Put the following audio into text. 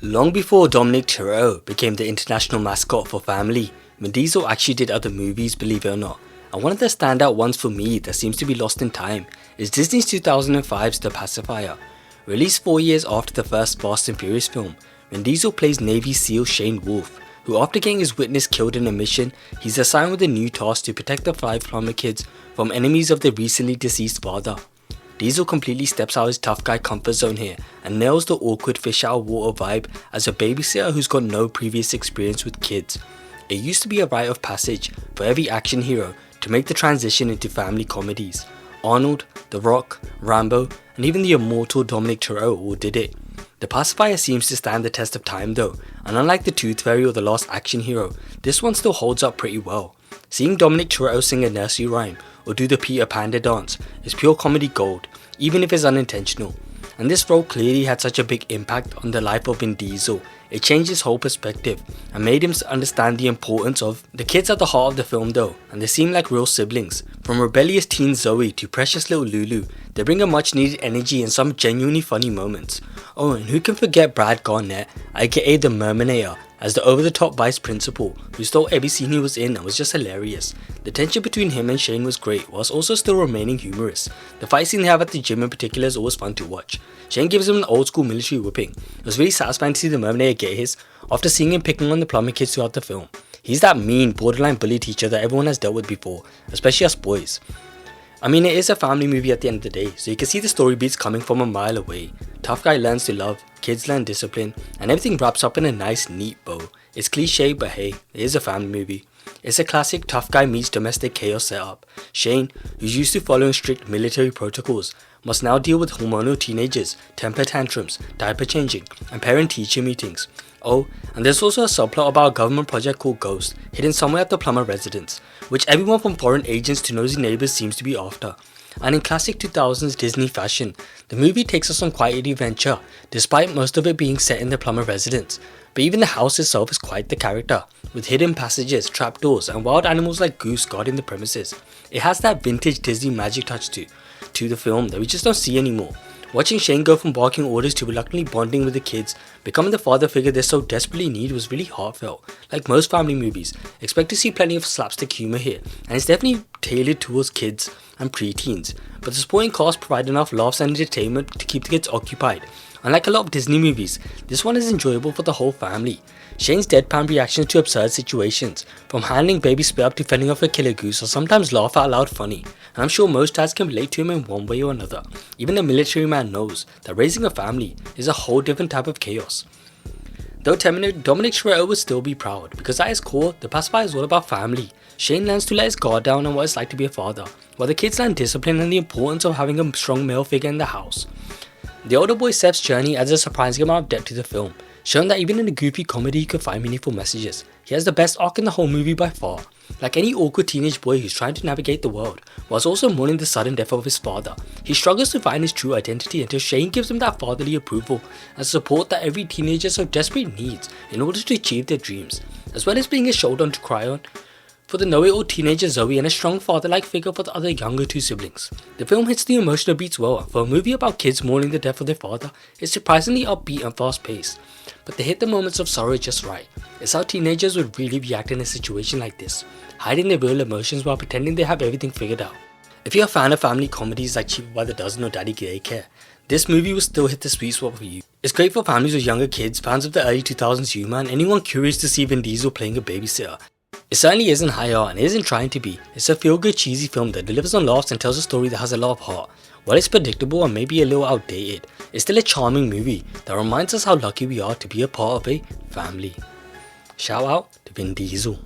Long before Dominic Toretto became the international mascot for family, Vin Diesel actually did other movies, believe it or not. And one of the standout ones for me that seems to be lost in time is Disney's 2005's The Pacifier. Released 4 years after the first Fast and Furious film, Vin Diesel plays Navy SEAL Shane Wolf, who after getting his witness killed in a mission, he's assigned with a new task to protect the 5 plumber kids from enemies of their recently deceased father. Diesel completely steps out his tough guy comfort zone here and nails the awkward fish out of water vibe as a babysitter who's got no previous experience with kids. It used to be a rite of passage for every action hero to make the transition into family comedies. Arnold, The Rock, Rambo, and even the immortal Dominic Toretto all did it. The Pacifier seems to stand the test of time though, and unlike the Tooth Fairy or the Last Action Hero, this one still holds up pretty well. Seeing Dominic Toretto sing a nursery rhyme or do the Peter Panda dance is pure comedy gold, even if it's unintentional. And this role clearly had such a big impact on the life of Vin Diesel. It changed his whole perspective and made him understand the importance of the kids at the heart of the film though, and they seem like real siblings. From rebellious teen Zoe to precious little Lulu, they bring a much needed energy and some genuinely funny moments. Oh, and who can forget Brad Garnett, aka the Merminator, as the over-the-top vice principal who stole every scene he was in and was just hilarious. The tension between him and Shane was great, whilst also still remaining humorous. The fight scene they have at the gym in particular is always fun to watch. Shane gives him an old school military whipping. It was really satisfying to see the Merminator get his after seeing him picking on the plumber kids throughout the film. He's that mean, borderline bully teacher that everyone has dealt with before, especially us boys. I mean, it is a family movie at the end of the day, so you can see the story beats coming from a mile away. Tough guy learns to love, kids learn discipline, and everything wraps up in a nice, neat bow. It's cliche, but hey, it is a family movie. It's a classic tough guy meets domestic chaos setup. Shane, who's used to following strict military protocols, must now deal with hormonal teenagers, temper tantrums, diaper changing, and parent-teacher meetings. Oh, and there's also a subplot about a government project called Ghost, hidden somewhere at the plumber residence, which everyone from foreign agents to nosy neighbors seems to be after. And in classic 2000s Disney fashion, the movie takes us on quite an adventure, despite most of it being set in the plumber residence. But even the house itself is quite the character, with hidden passages, trapdoors, and wild animals like Goose guarding the premises. It has that vintage Disney magic touch to the film that we just don't see anymore. Watching Shane go from barking orders to reluctantly bonding with the kids, becoming the father figure they so desperately need was really heartfelt. Like most family movies, expect to see plenty of slapstick humor here, and it's definitely tailored towards kids and preteens, but the supporting cast provide enough laughs and entertainment to keep the kids occupied. Unlike a lot of Disney movies, this one is enjoyable for the whole family. Shane's deadpan reactions to absurd situations, from handling baby spit up to fending off a killer goose, are sometimes laugh out loud funny, and I'm sure most dads can relate to him in one way or another. Even the military man knows that raising a family is a whole different type of chaos. Though Dominic Toretto would still be proud, because at his core, The Pacifier is all about family. Shane learns to let his guard down on what it's like to be a father, while the kids learn discipline and the importance of having a strong male figure in the house. The older boy Seth's journey adds a surprising amount of depth to the film, showing that even in a goofy comedy you can find meaningful messages. He has the best arc in the whole movie by far. Like any awkward teenage boy who's trying to navigate the world, whilst also mourning the sudden death of his father, he struggles to find his true identity until Shane gives him that fatherly approval and support that every teenager so desperately needs in order to achieve their dreams, as well as being a shoulder to cry on for the know-it-all teenager Zoe and a strong father-like figure for the other younger 2 siblings. The film hits the emotional beats well, and for a movie about kids mourning the death of their father, it's surprisingly upbeat and fast-paced. But they hit the moments of sorrow just right. It's how teenagers would really react in a situation like this, hiding their real emotions while pretending they have everything figured out. If you're a fan of family comedies like Cheaper by the Dozen or Daddy Daycare, this movie will still hit the sweet spot for you. It's great for families with younger kids, fans of the early 2000s humor, and anyone curious to see Vin Diesel playing a babysitter. It certainly isn't high art and isn't trying to be. It's a feel-good cheesy film that delivers on laughs and tells a story that has a lot of heart. While it's predictable and maybe a little outdated, it's still a charming movie that reminds us how lucky we are to be a part of a family. Shout out to Vin Diesel.